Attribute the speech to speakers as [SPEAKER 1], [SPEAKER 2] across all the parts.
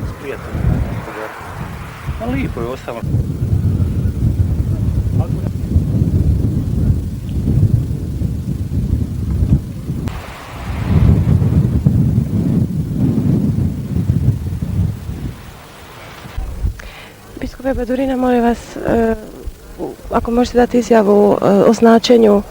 [SPEAKER 1] s prijateljima. Pa lijepo je ostalo.
[SPEAKER 2] Biskupe Badurina, molim vas, ako možete dati izjavu o značenju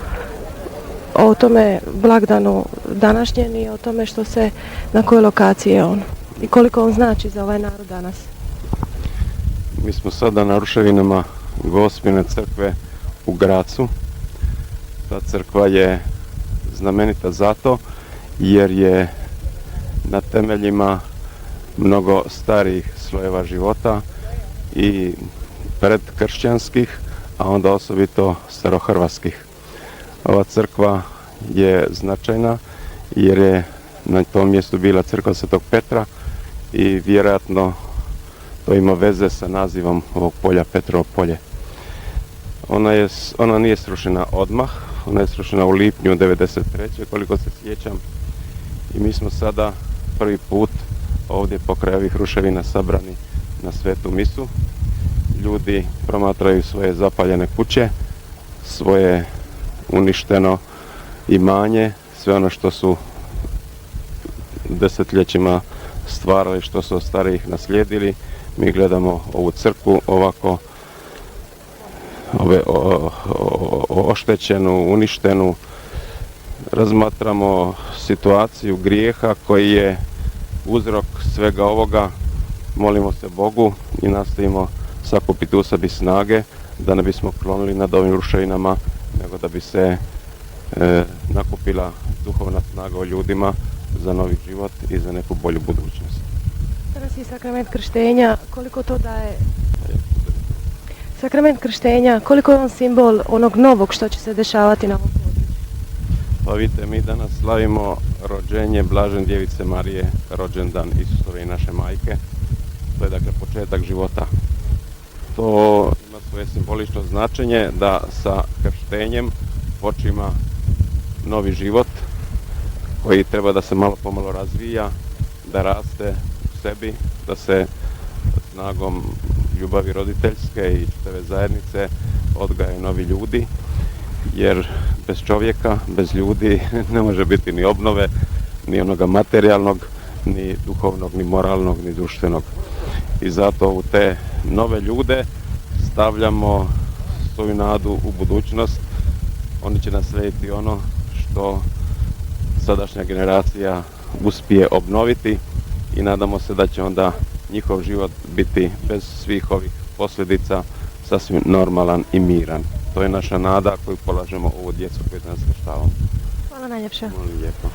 [SPEAKER 2] o tome blagdanu današnjem i o tome što se, na kojoj lokaciji je on i koliko on znači za ovaj narod danas.
[SPEAKER 3] Mi smo sada na ruševinama Gospine crkve u Gracu. Ta crkva je znamenita zato jer je na temeljima mnogo starijih slojeva života i predkršćanskih, a onda osobito starohrvatskih. Ova crkva je značajna jer je na tom mjestu bila crkva Svetog Petra i vjerojatno to ima veze sa nazivom ovog polja Petrovo polje. Ona nije srušena odmah, ona je srušena u lipnju 1993. koliko se sjećam i mi smo sada prvi put ovdje pokraj ovih ruševina sabrani na svetu misu. Ljudi promatraju svoje zapaljene kuće, svoje uništeno imanje, sve ono što su desetljećima stvarali, što su od starijih naslijedili. Mi gledamo ovu crkvu ovako oštećenu, uništenu, razmatramo situaciju grijeha koji je uzrok svega ovoga. Molimo se Bogu i nastojimo sakupiti u sebi snage da ne bismo klonili nad ovim ruševinama, nego da bi se nakupila duhovna snaga u ljudima za novi život i za neku bolju budućnost.
[SPEAKER 2] Danas je sakrament krštenja, koliko to daje? Sakrament krštenja, koliko je on simbol onog novog što će se dešavati na ovom području?
[SPEAKER 3] Pa vidite, mi danas slavimo rođenje Blažene Djevice Marije, rođendan Isusove i naše majke. To je dakle početak života. To ima svoje simbolično značenje da sa krštenjem počima novi život koji treba da se malo pomalo razvija, da raste u sebi, da se snagom ljubavi roditeljske i čitave zajednice odgajaju novi ljudi, jer bez čovjeka, bez ljudi ne može biti ni obnove, ni onoga materijalnog, ni duhovnog, ni moralnog, ni društvenog. I zato u te nove ljude stavljamo svoju nadu u budućnost. Oni će naslijediti ono što sadašnja generacija uspije obnoviti i nadamo se da će onda njihov život biti bez svih ovih posljedica sasvim normalan i miran. To je naša nada koju polažemo ovu djecu koju danas krštavamo.
[SPEAKER 2] Hvala najljepše.
[SPEAKER 3] Molim lijepo.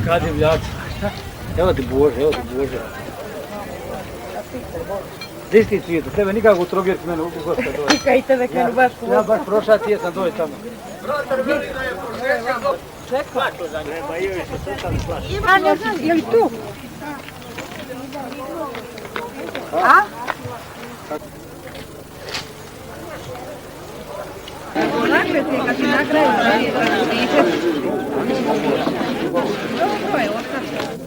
[SPEAKER 1] Kad je vljac? Evo ti Bože, evo ti Bože. Gdje si ti Cvijeto? Tebe nikako u Trogir mene u gosta dođe.
[SPEAKER 2] Kaj tebe krenu baš po
[SPEAKER 1] Ja baš prošao ti jesam dođe tamo.
[SPEAKER 2] Čekaj.
[SPEAKER 4] A ne znam, je li tu? A? Dakle, ti kad ti na kraju dobro je, ostaće.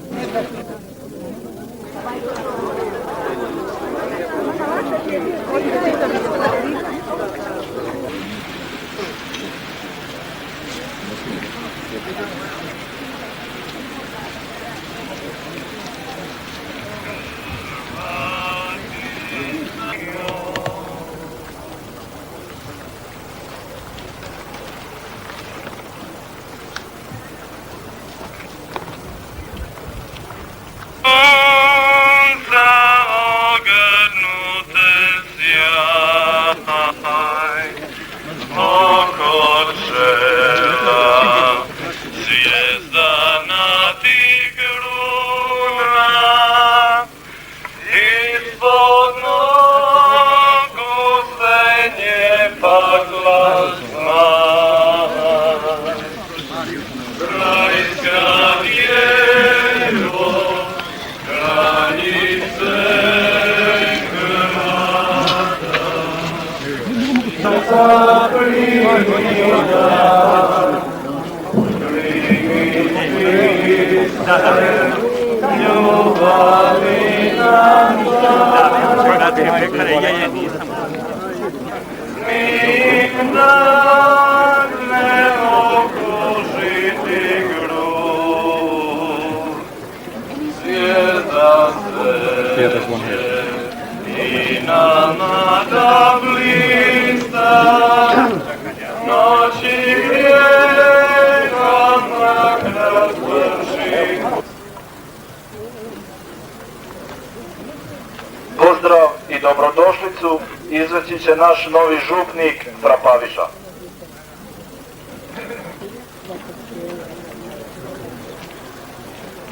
[SPEAKER 5] Pozdrav i dobrodošlicu izreći će naš novi župnik Trapaviša.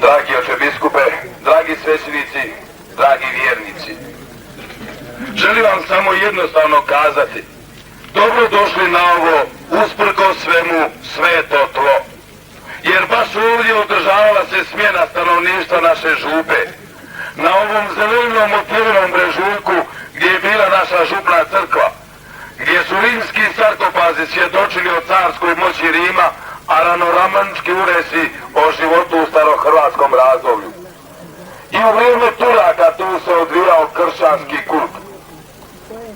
[SPEAKER 5] Dragi oče biskupe, dragi svećenici, dragi vjernici, želim vam samo jednostavno kazati, dobrodošli na ovo usprkos svemu sveto tlo, jer baš ovdje održavala se smjena stanovništva naše župe. Na ovom zelenom otvorenom brežuljku gdje je bila naša župna crkva, gdje su rimski sarkofazi svjedočili o carskoj moći Rima, a ranoramančki uresi o životu u starohrvatskom razdoblju. I u vrijeme Turaka tu se odvijao kršćanski kult.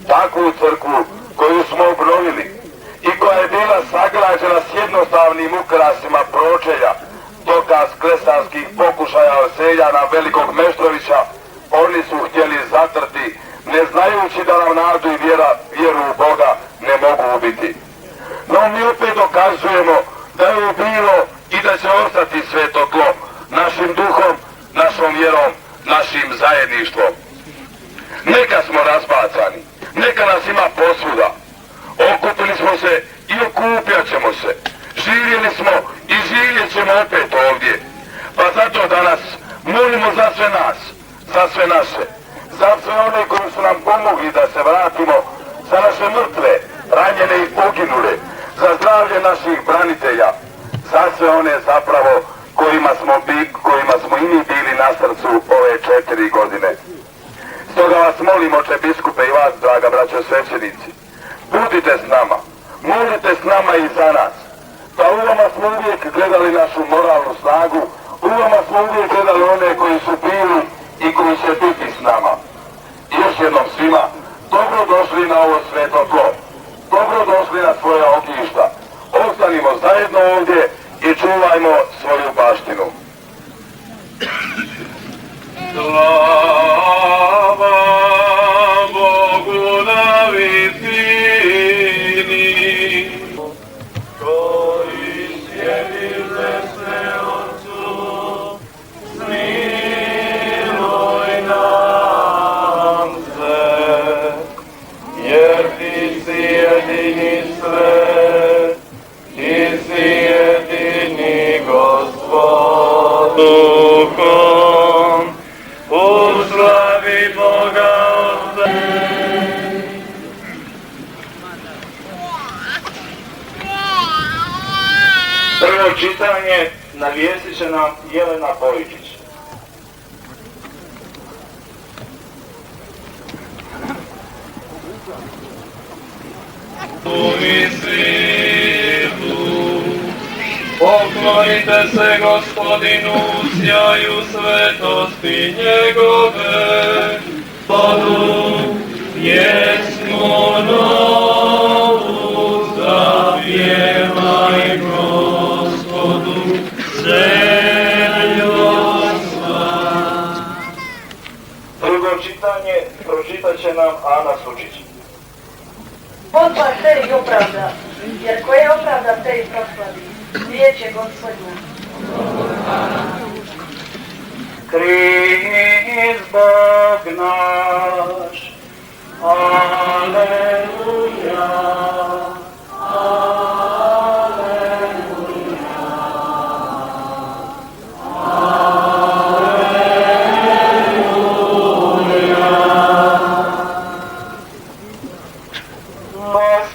[SPEAKER 5] Takvu crkvu koju smo obnovili i koja je bila sagrađena s jednostavnim ukrasima pročelja, dokaz klesarskih pokušaja seljana Velikog Meštrovića, oni su htjeli zatrti, ne znajući da nam nadu i vjeru u Boga ne mogu ubiti. No mi opet dokazujemo da je bilo i da će ostati sveto tlo našim duhom, našom vjerom, našim zajedništvom. Neka smo razbacani, neka nas ima posvuda. Okupili smo se i okupljat ćemo se. Živjeli smo i živjet ćemo opet ovdje. Pa zato danas molimo za sve nas, za sve naše, za sve one koji su nam pomogli da se vratimo, za naše mrtve, ranjene i poginule, za zdravlje naših branitelja, za sve one zapravo kojima smo i mi bili na srcu ove 4 godine. Stoga vas molim, oče biskupe, i vas, draga braćo svećenici, budite s nama, molite s nama i za nas. Pa u vama smo uvijek gledali našu moralnu snagu, u vama smo uvijek gledali one koji su bili i koji će biti s nama. I još jednom svima, dobrodošli na ovo sveto tlo, dobrodošli na svoja ognjišta. Ostanimo zajedno ovdje i čuvajmo svoju baštinu. Slava Bogu na visini, koji sjedi desne Otcu, smiluj nam se, jer ti si jedini svet, ti si jedini Gospod. Duhom, uslavi Boga Otca. Prvo čitanje navijestit će nam Jelena Bojičić. Poklonite se Gospodinu u sjaju svetosti njegove, Bogu pjesmu novu zapjevaj Gospodu. nam Ana Sučić.
[SPEAKER 6] Pozva te i opravda, jer koje opravda te i proslavi, riječ je Gospodnja.
[SPEAKER 5] Kriz Bog naš, aleluja,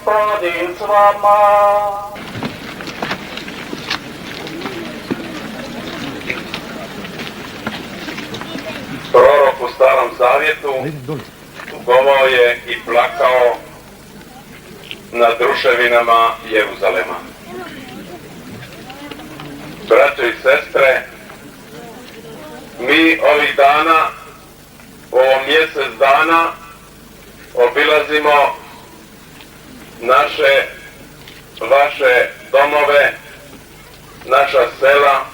[SPEAKER 5] Gospodin s vama. Prorok u Starom Zavjetu govao je i plakao nad ruševinama Jeruzalema. Braćo i sestre, mi ovih dana, ovo mjesec dana, obilazimo naše, vaše domove, naša sela,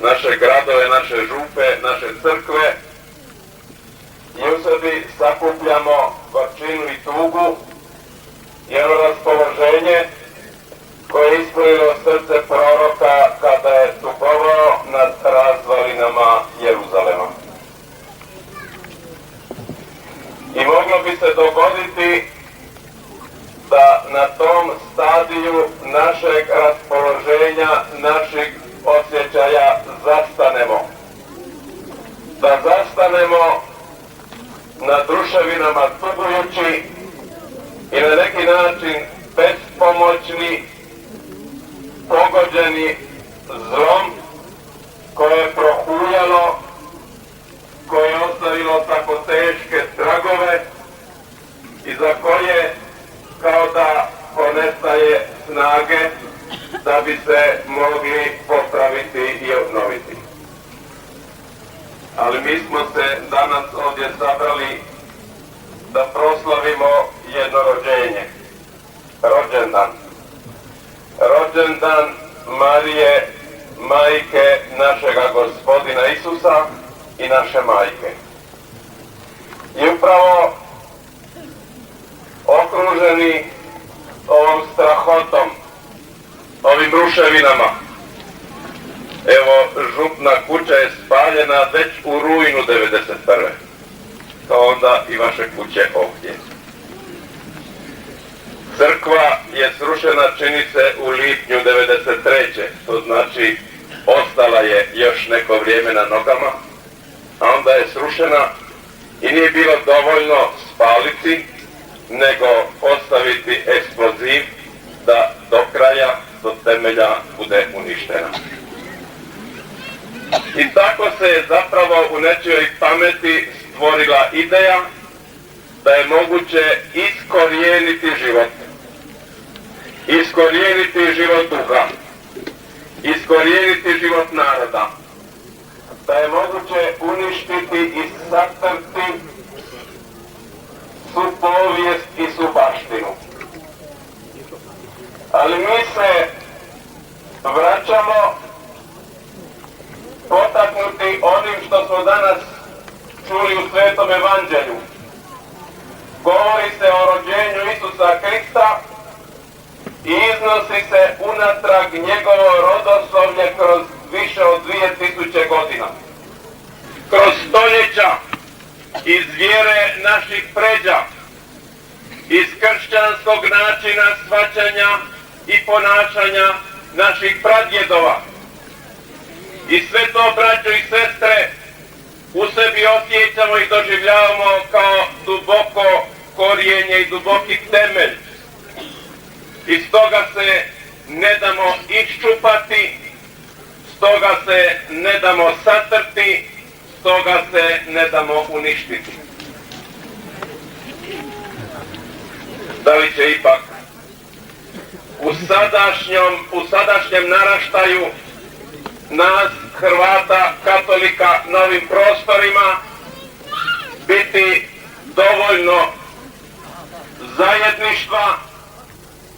[SPEAKER 5] naše gradove, naše župe, naše crkve i u sebi sakupljamo gorčinu i tugu i ono raspoloženje koje je ispunilo srce proroka kada je tugovao nad razvalinama Jeruzalema. I moglo bi se dogoditi da na tom stadiju našeg raspoloženja, našeg osjećaja zastanemo. Da zastanemo nad ruševinama tugujući i na neki način bespomoćni, pogođeni zlom koje je prohujalo, koje je ostavilo tako teške tragove i za koje kao da ponestaje snage da bi se mogli popraviti i obnoviti. Ali mi smo se danas ovdje sabrali da proslavimo jedno rođenje, rođendan. Rođendan Marije, majke našega Gospodina Isusa i naše majke. I upravo okruženi ovom strahotom, ovim ruševinama. Evo, župna kuća je spaljena već u rujnu 1991. Kao onda i vaše kuće ovdje. Crkva je srušena, čini se, u lipnju 1993. To znači, ostala je još neko vrijeme na nogama, a onda je srušena i nije bilo dovoljno spaliti, nego ostaviti eksploziv da do kraja, do temelja bude uništena. I tako se je zapravo u nečijoj pameti stvorila ideja da je moguće iskorijeniti život. Iskorijeniti život duha. Iskorijeniti život naroda. Da je moguće uništiti i satrti svu povijest i svu baštinu. Ali mi se vraćamo potaknuti onim što smo danas čuli u Svetom Evanđelju. Govori se o rođenju Isusa Krista i iznosi se unatrag njegovo rodoslovlje kroz više od 2000 godina. Kroz stoljeća iz vjere naših pređa, iz kršćanskog načina shvaćanja i ponašanja naših pradjedova. I sve to, braćo i sestre, u sebi osjećamo i doživljavamo kao duboko korijenje i duboki temelj. I stoga se ne damo iščupati, stoga se ne damo satrti, stoga se ne damo uništiti. Da li će ipak u sadašnjem naraštaju nas, Hrvata, katolika na ovim prostorima biti dovoljno zajedništva,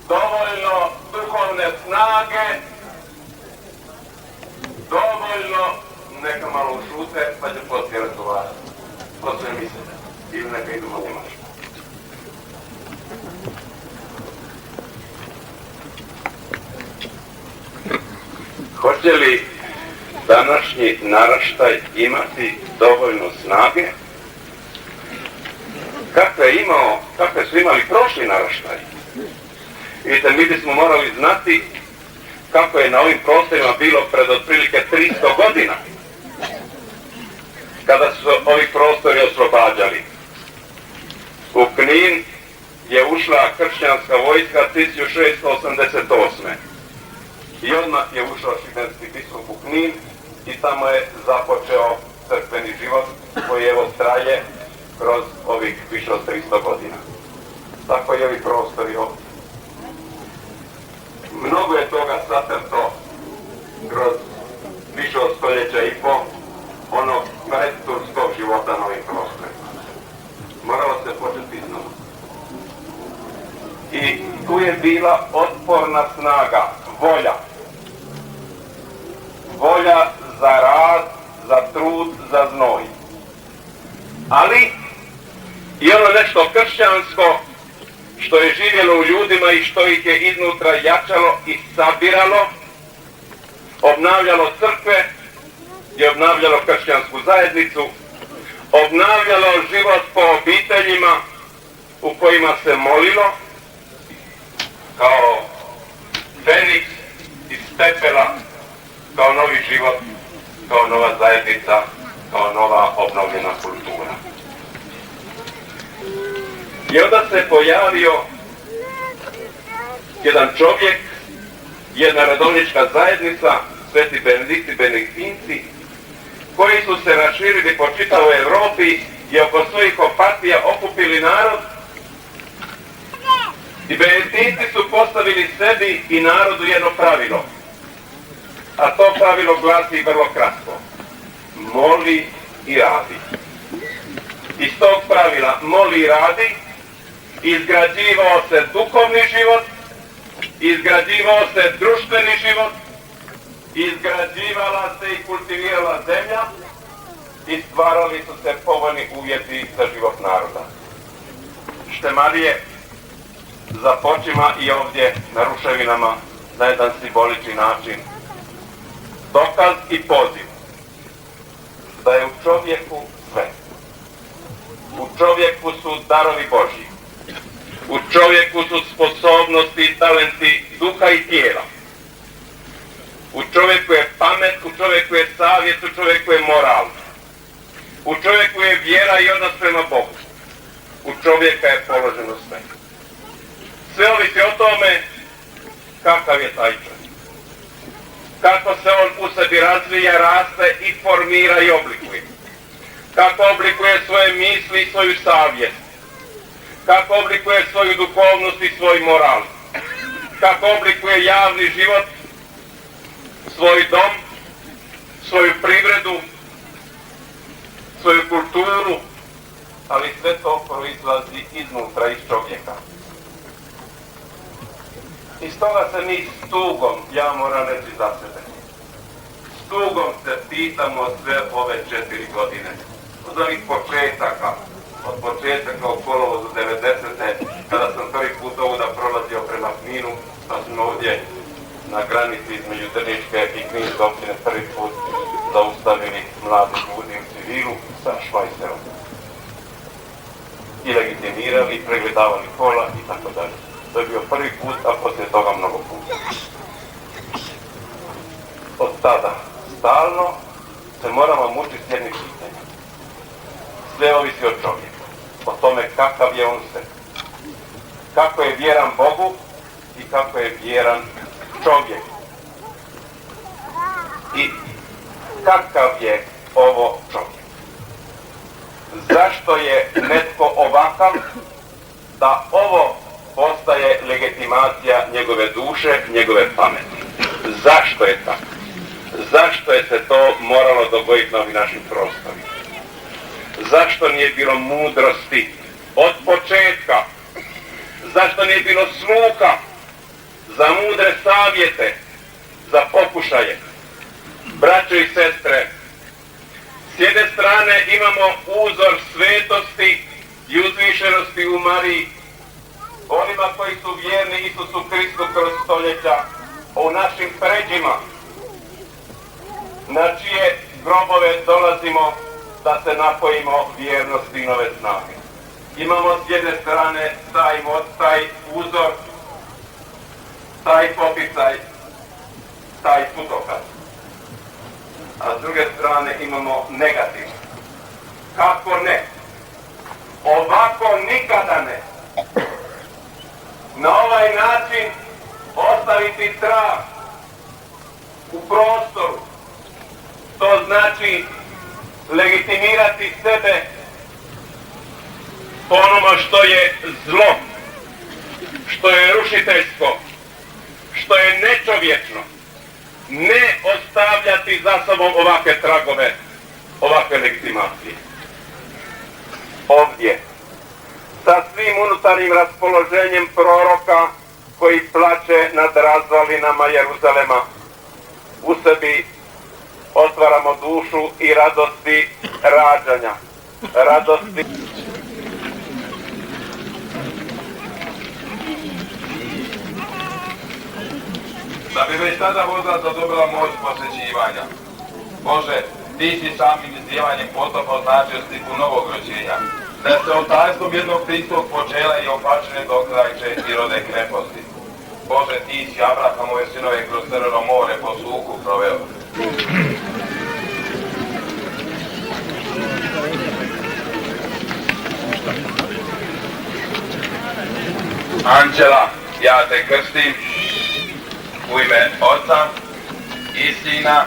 [SPEAKER 5] dovoljno duhovne snage, dovoljno, neka malo šute, pa će poslije razgovarati. To sve mislite. Ili neka idemo Njemačku. Hoće li današnji naraštaj imati dovoljno snage kakve su imali prošli naraštaj? Vidite, mi bismo morali znati kako je na ovim prostorima bilo pred otprilike 300 godina, kada su ovi prostori oslobađali. U Knin je ušla kršćanska vojska 1688. I odmah je ušao šibenski biskup u Knin i tamo je započeo crkveni život koji evo traje kroz ovih više od 300 godina. Tako i ovi prostori ovdje. Mnogo je toga satrto kroz više od stoljeća i po onog predturskog života na ovim prostorima. Moralo se početi iznova. I tu je bila otporna snaga, volja. Volja za rad, za trud, za znoj. Ali i ono nešto kršćansko što je živjelo u ljudima i što ih je iznutra jačalo i sabiralo, obnavljalo crkve i obnavljalo kršćansku zajednicu, obnavljalo život po obiteljima u kojima se molilo kao Feniks iz pepela, kao novi život, kao nova zajednica, kao nova obnovljena kultura. I onda se pojavio jedan čovjek, jedna redovnička zajednica, sveti benedikti, benediktinci, koji su se raširili po čitavoj Europi i oko svojih opatija okupili narod. I benediktinci su postavili sebi i narodu jedno pravilo. A to pravilo glasi vrlo kratko. Moli i radi. Iz tog pravila moli i radi izgrađivao se duhovni život, izgrađivao se društveni život, izgrađivala se i kultivirala zemlja i stvarali su se povoljni uvjeti za život naroda. Štemarije započima i ovdje na ruševinama na jedan simbolični način. Dokaz i poziv da je u čovjeku sve. U čovjeku su darovi Božji. U čovjeku su sposobnosti i talenti duha i tijela. U čovjeku je pamet, u čovjeku je savjest, u čovjeku je moral. U čovjeku je vjera i odnos prema Bogu. U čovjeka je položeno sve. Sve ovisi o tome kakav je taj čovjek. Kako se on u sebi razvija, raste i formira i oblikuje. Kako oblikuje svoje misli i svoju savjest. Kako oblikuje svoju duhovnost i svoj moral. Kako oblikuje javni život, svoj dom, svoju privredu, svoju kulturu, ali sve to proizlazi iznutra iz čovjeka. I stoga se mi s tugom, ja moram reći za sebe, s tugom se pitamo sve ove 4 godine. Od ovih početaka, od početaka u kolovozu 90. kada sam prvi put ovuda prolazio prema Kninu, pa smo ovdje na granici između Drniške i Kninske općine prvi put zaustavili mladi ljudi u civilu sa švajcerom. I legitimirali, pregledavali kola i tako dalje. To je bio prvi put, a poslije toga mnogo puta. Od tada stalno se moramo mučiti s jednim pitanjem. Sve ovisi od čovjeka, o tome kakav je on sebi. Kako je vjeran Bogu i kako je vjeran čovjek. I kakav je ovo čovjek. Zašto je netko ovakav da ovo postaje legitimacija njegove duše, njegove pameti? Zašto je tako? Zašto je se to moralo dogoditi na ovim našim prostorima? Zašto nije bilo mudrosti od početka? Zašto nije bilo sluha za mudre savjete, za pokušaje? Braćo i sestre, s jedne strane imamo uzor svetosti i uzvišenosti u Mariji, onima koji su vjerni Isusu Kristu kroz stoljeća, u našim pređima, na čije grobove dolazimo da se napojimo vjernosti i nove snage. Imamo s jedne strane taj uzor, taj poticaj, taj putokaz. A s druge strane imamo negativ. Kako ne? Ovako nikada ne. Na ovaj način ostaviti trag u prostoru. To znači legitimirati sebe po onome što je zlo, što je rušiteljsko, što je nečovječno. Ne ostavljati za sobom ovakve tragove, ovakve legitimacije. Ovdje, sa svim unutarnjim raspoloženjem proroka koji plače nad razvalinama Jeruzalema, u sebi otvaramo dušu i radosti rađanja, radosti. Da bi već tada poznata dobila moć posvećivanja. Bože, ti si samim izlijevanjem potopa označio sliku novog rođenja, da se oltarstvom jednog kristog počela i opačene do krajče i rode kreposti. Bože, ti si Abrahamove sinove kroz Crveno more po suhu proveo. Anđela, ja te krstim u ime Oca i Sina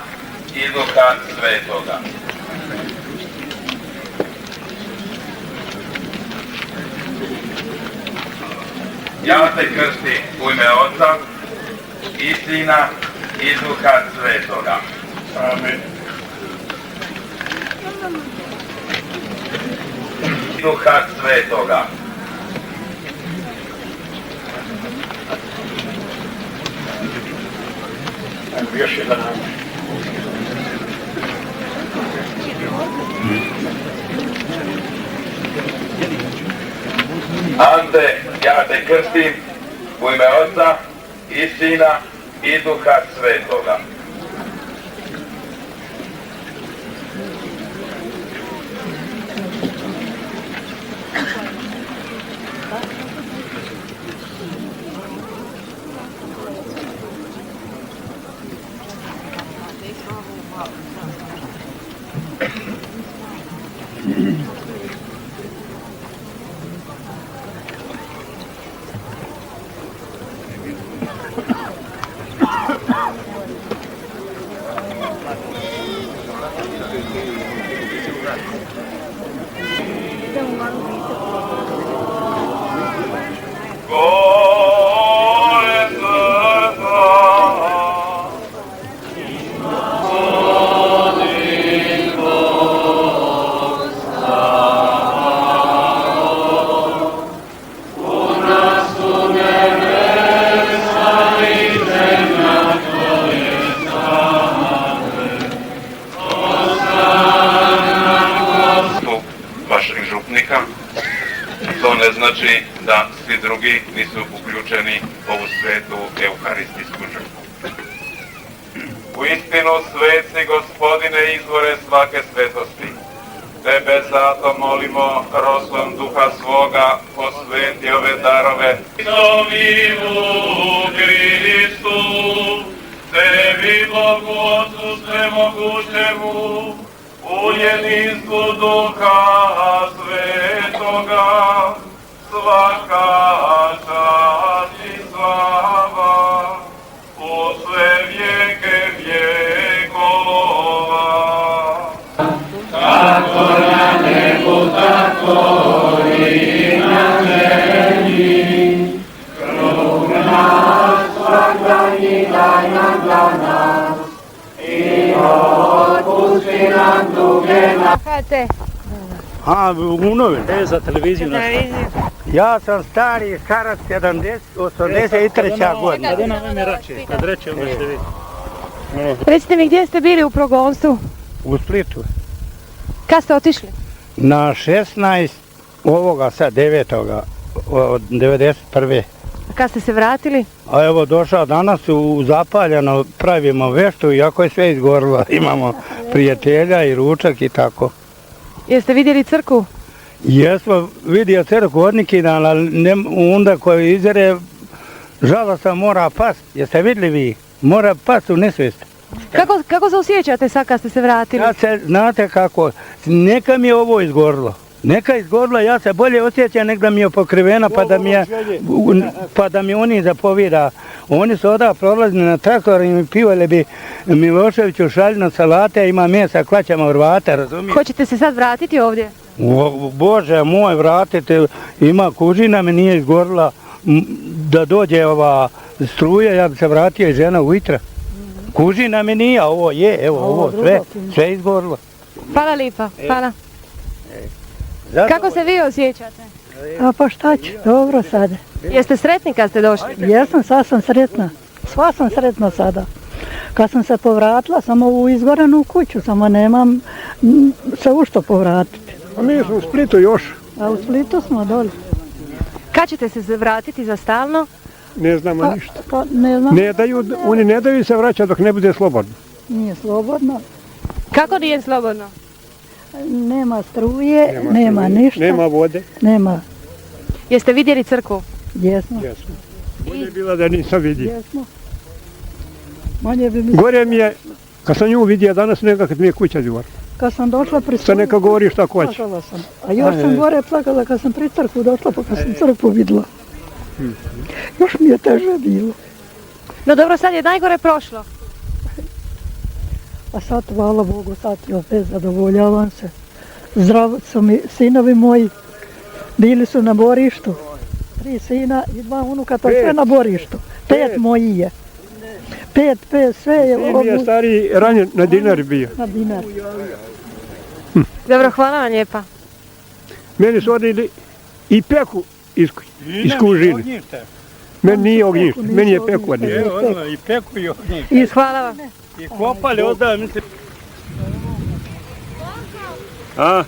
[SPEAKER 5] i Duha Svetoga. Ja te krstim u ime Oca i Sina i Duha Svetoga. Amen. Duha Svetoga.
[SPEAKER 1] Još jedan.
[SPEAKER 5] Ante, ja te krstim u ime Oca i Sina i Duha Svetoga. To ne znači da svi drugi nisu uključeni u ovu svetu euharistijsku žrtvu. U istinu, sveci Gospodine, izvore svake svetosti, Tebe zato molimo roslom Duha svoga, posveti ove darove. Mi u Kristu, Tebi Bogu Otcu svemogućemu, u jedinstvu Duha Svetoga, svaka čast i slava, u sve vijeke vjekova. Kako na nebu, tako i na zemlji, krug nas svakdanji daj nam za nas, i otpusti nam duge nas.
[SPEAKER 1] A, u novine? Za televiziju. Ja sam stari starac 83. godina. Kad reče, onda ste vi.
[SPEAKER 2] Recite mi, gdje ste bili u progonstvu?
[SPEAKER 1] U Splitu.
[SPEAKER 2] Kad ste otišli?
[SPEAKER 1] Na 16. ovoga sad 9. od 91.
[SPEAKER 2] kad ste se vratili?
[SPEAKER 1] A evo došao danas u zapaljeno, pravimo veštu, iako je sve izgorilo. Imamo prijatelja i ručak i tako.
[SPEAKER 2] Jeste vidjeli crkvu?
[SPEAKER 1] Jesmo vidio crkvu od neki dan, ali onda koji izere, žalostan mora past. Jeste vidjeli vi? Mora past u nesvijest.
[SPEAKER 2] Kako se osjećate sad kad ste se vratili?
[SPEAKER 1] Ja se, znate kako, neka mi je ovo izgorilo. Neka izgorila, ja se bolje osjećam nek da mi je pokrivena pa da mi oni zapovida. Oni su odavde prolazili na traktor i mi pivali bi Miloševiću šaljno salate, ima mesa, klaćama Hrvata, razumijete?
[SPEAKER 2] Hoćete se sad vratiti ovdje?
[SPEAKER 1] Bože moj, vratite, ima kužina mi nije izgorila, da dođe ova struja, ja bi se vratio i žena ujutro. Kužina mi nije, ovo je, evo ovo sve izgorilo.
[SPEAKER 2] Hvala lipa, hvala. Kako se vi osjećate?
[SPEAKER 7] A pa šta ću, dobro sada.
[SPEAKER 2] Jeste sretni kad ste došli?
[SPEAKER 7] Jesam, sad sam sretna. Sva sam sretna sada. Kad sam se povratila, sam ovu izgorenu kuću, samo nemam se u što povratiti.
[SPEAKER 8] A mi smo u Splitu još.
[SPEAKER 7] A u Splitu smo doli.
[SPEAKER 2] Kad ćete se vratiti za stalno?
[SPEAKER 8] Ne znamo ništa.
[SPEAKER 7] Pa ne znam.
[SPEAKER 8] Oni ne daju se vraćati dok ne bude slobodno.
[SPEAKER 7] Nije slobodno.
[SPEAKER 2] Kako nije slobodno?
[SPEAKER 7] Nema struje, nema ništa.
[SPEAKER 8] Nema vode.
[SPEAKER 7] Nema.
[SPEAKER 2] Jeste vidjeli crkvu?
[SPEAKER 7] Jesmo.
[SPEAKER 8] Jesmo. Bolje je bila da nisam vidio.
[SPEAKER 7] Jesmo. Manje bi mi...
[SPEAKER 8] Gore mi je, kad sam nju vidio danas, nego kad mi je kuća izgorila.
[SPEAKER 7] Kad sam došla pri
[SPEAKER 8] Sad neka govori šta hoće.
[SPEAKER 7] plakala sam. A još sam gore plakala kad sam pri crkvu došla, pa kad sam crkvu vidjela. Još mi je teže bilo.
[SPEAKER 2] No dobro, sad je najgore prošlo.
[SPEAKER 7] A sad, hvala Bogu, sad opet zadovoljavam se. Zdravo su mi sinovi moji, bili su na borištu. 3 sina i 2 unuka, to sve na borištu. 5 moji je. 5, sve je...
[SPEAKER 8] Sin je stariji ranjen na Dinari bio.
[SPEAKER 7] Na Dinari.
[SPEAKER 2] Dobro, hvala vam lijepa.
[SPEAKER 8] Meni su odnijeli i peku iz kužine. Meni nije ognjište, meni je peku odnijeli.
[SPEAKER 1] I peku i ognjište.
[SPEAKER 2] Hvala vam.
[SPEAKER 1] I kopali odavde, mislim.
[SPEAKER 8] A?